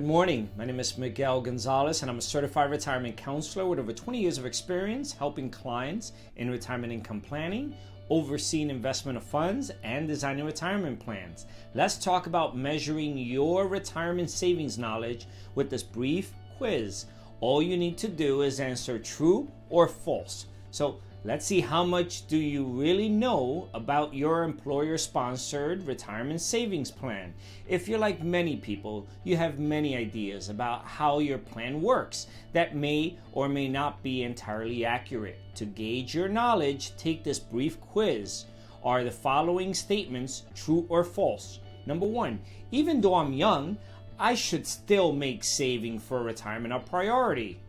Good morning. My name is Miguel Gonzalez, and I'm a certified retirement counselor with over 20 years of experience helping clients in retirement income planning, overseeing investment of funds, and designing retirement plans. Let's talk about measuring your retirement savings knowledge with this brief quiz. All you need to do is answer true or false. So let's see, how much do you really know about your employer-sponsored retirement savings plan? If you're like many people, you have many ideas about how your plan works that may or may not be entirely accurate. To gauge your knowledge, take this brief quiz. Are the following statements true or false? Number one, even though I'm young, I should still make saving for retirement a priority.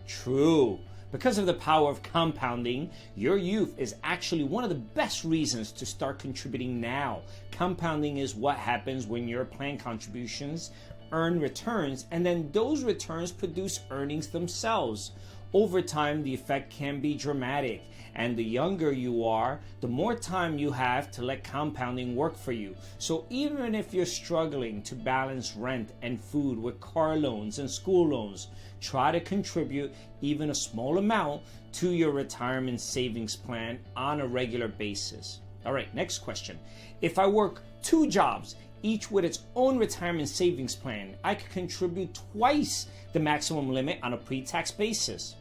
True. Because of the power of compounding, your youth is actually one of the best reasons to start contributing now. Compounding is what happens when your plan contributions earn returns, and then those returns produce earnings themselves. Over time, the effect can be dramatic, and the younger you are, the more time you have to let compounding work for you. So even if you're struggling to balance rent and food with car loans and school loans, try to contribute even a small amount to your retirement savings plan on a regular basis. All right, next question. If I work 2 jobs, each with its own retirement savings plan, I could contribute twice the maximum limit on a pre-tax basis.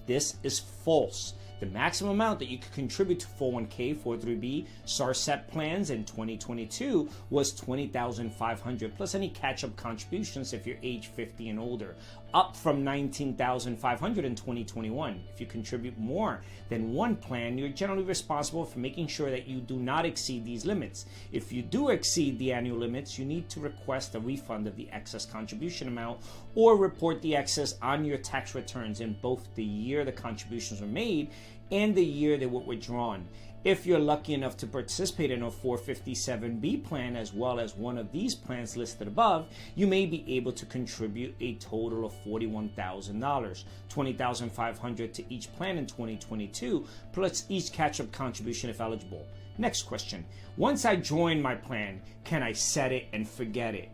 This is false. The maximum amount that you could contribute to 401k, 403b, SAR/SEP plans in 2022 was $20,500 plus any catch-up contributions if you're age 50 and older, up from $19,500 in 2021. If you contribute more than one plan, you're generally responsible for making sure that you do not exceed these limits. If you do exceed the annual limits, you need to request a refund of the excess contribution amount or report the excess on your tax returns in both the year the contributions were made and the year they were withdrawn. If you're lucky enough to participate in a 457b plan as well as one of these plans listed above, you may be able to contribute a total of $41,000, $20,500 to each plan in 2022, plus each catch-up contribution if eligible. Next question. Once I join my plan, can I set it and forget it?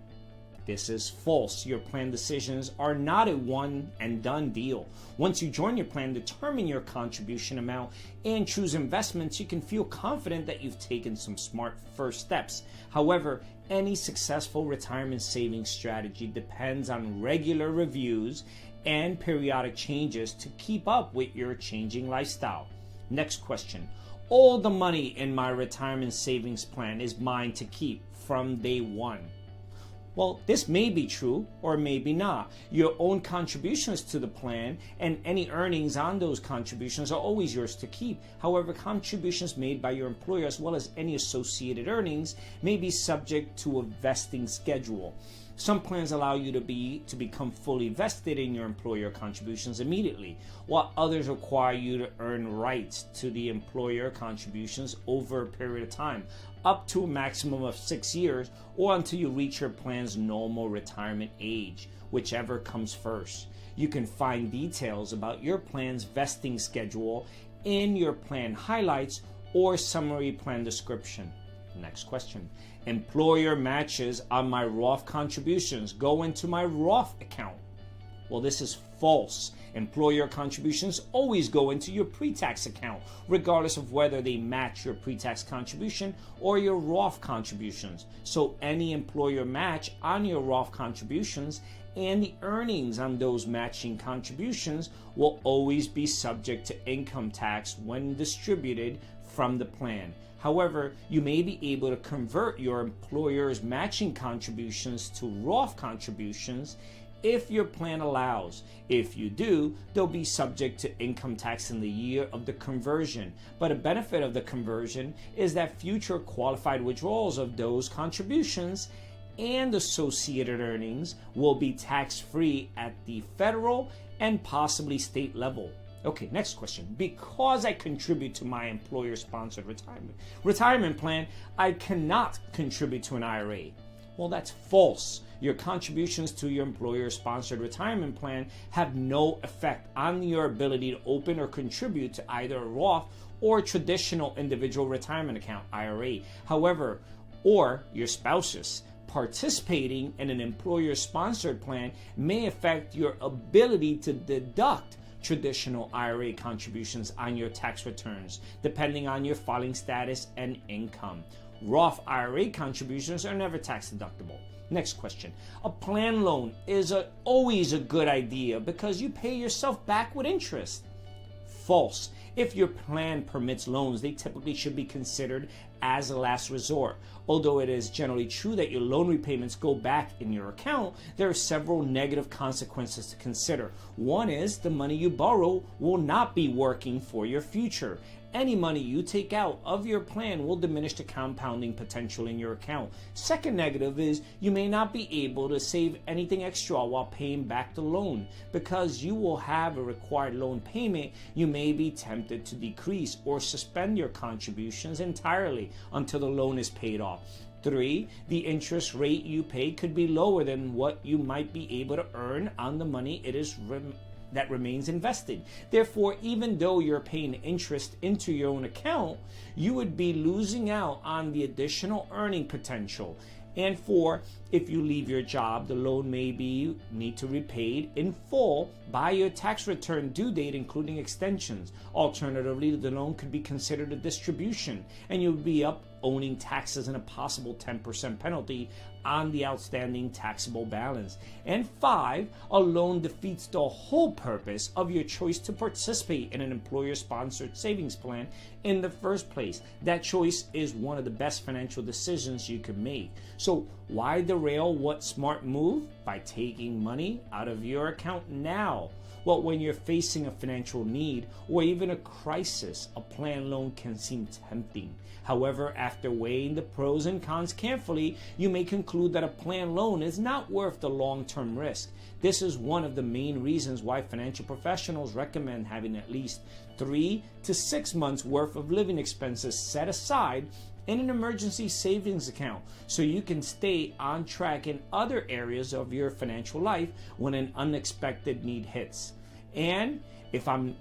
This is false. Your plan decisions are not a one and done deal. Once you join your plan, determine your contribution amount and choose investments, you can feel confident that you've taken some smart first steps. However, any successful retirement savings strategy depends on regular reviews and periodic changes to keep up with your changing lifestyle. Next question. All the money in my retirement savings plan is mine to keep from day one. Well, this may be true or maybe not. Your own contributions to the plan and any earnings on those contributions are always yours to keep. However, contributions made by your employer as well as any associated earnings may be subject to a vesting schedule. Some plans allow you to become fully vested in your employer contributions immediately, while others require you to earn rights to the employer contributions over a period of time, up to a maximum of 6 years, or until you reach your plan's normal retirement age, whichever comes first. You can find details about your plan's vesting schedule in your plan highlights or summary plan description. Next question. Employer matches on my Roth contributions go into my Roth account. Well, this is false. Employer contributions always go into your pre-tax account, regardless of whether they match your pre-tax contribution or your Roth contributions. So any employer match on your Roth contributions and the earnings on those matching contributions will always be subject to income tax when distributed from the plan. However, you may be able to convert your employer's matching contributions to Roth contributions if your plan allows. If you do, they'll be subject to income tax in the year of the conversion. But a benefit of the conversion is that future qualified withdrawals of those contributions and associated earnings will be tax-free at the federal and possibly state level. Okay, next question. Because I contribute to my employer-sponsored retirement plan, I cannot contribute to an IRA. Well, that's false. Your contributions to your employer-sponsored retirement plan have no effect on your ability to open or contribute to either a Roth or traditional individual retirement account, IRA. However, or your spouse's participating in an employer-sponsored plan may affect your ability to deduct traditional IRA contributions on your tax returns, depending on your filing status and income. Roth IRA contributions are never tax deductible. Next question. A plan loan is always a good idea because you pay yourself back with interest. False. If your plan permits loans, they typically should be considered as a last resort. Although it is generally true that your loan repayments go back in your account, there are several negative consequences to consider. One is the money you borrow will not be working for your future. Any money you take out of your plan will diminish the compounding potential in your account. Second negative is you may not be able to save anything extra while paying back the loan. Because you will have a required loan payment, you may be tempted to decrease or suspend your contributions entirely until the loan is paid off. 3, the interest rate you pay could be lower than what you might be able to earn on the money that remains invested. Therefore, even though you're paying interest into your own account, you would be losing out on the additional earning potential. And 4, if you leave your job, the loan may need to be repaid in full by your tax return due date, including extensions. Alternatively, the loan could be considered a distribution, and you'll be up owning taxes and a possible 10% penalty on the outstanding taxable balance. And 5, a loan defeats the whole purpose of your choice to participate in an employer-sponsored savings plan in the first place. That choice is one of the best financial decisions you could make. So why derail what smart move? By taking money out of your account now. Well, when you're facing a financial need or even a crisis, a plan loan can seem tempting. However, after weighing the pros and cons carefully, you may conclude that a plan loan is not worth the long-term risk. This is one of the main reasons why financial professionals recommend having at least 3 to 6 months worth of living expenses set aside in an emergency savings account so you can stay on track in other areas of your financial life when an unexpected need hits. And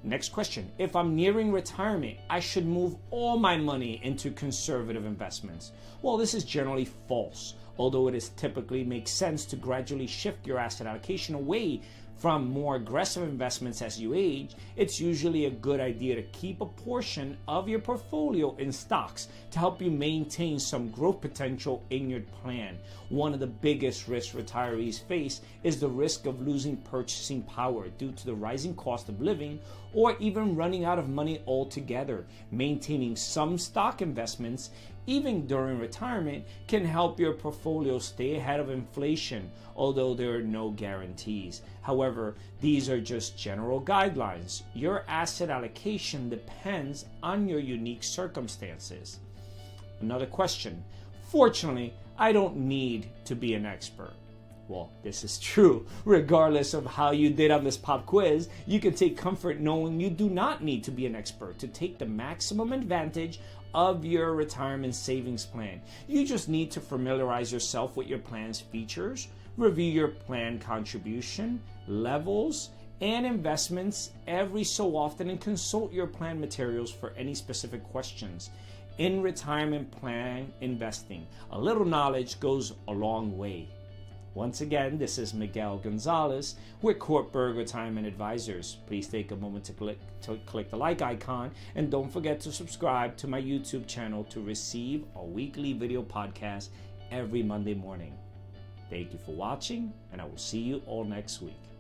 next question, if I'm nearing retirement, I should move all my money into conservative investments. Well, this is generally false. Although it is typically makes sense to gradually shift your asset allocation away from more aggressive investments as you age, it's usually a good idea to keep a portion of your portfolio in stocks to help you maintain some growth potential in your plan. One of the biggest risks retirees face is the risk of losing purchasing power due to the rising cost of living or even running out of money altogether. Maintaining some stock investments even during retirement can help your portfolio stay ahead of inflation, although there are no guarantees. However, these are just general guidelines. Your asset allocation depends on your unique circumstances. Another question. Fortunately, I don't need to be an expert. Well, this is true. Regardless of how you did on this pop quiz, you can take comfort knowing you do not need to be an expert to take the maximum advantage of your retirement savings plan. You just need to familiarize yourself with your plan's features, review your plan contribution, levels, and investments every so often, and consult your plan materials for any specific questions. In retirement plan investing, a little knowledge goes a long way. Once again, this is Miguel Gonzalez with Cortburg Retirement Advisors. Please take a moment to click the like icon, and don't forget to subscribe to my YouTube channel to receive a weekly video podcast every Monday morning. Thank you for watching, and I will see you all next week.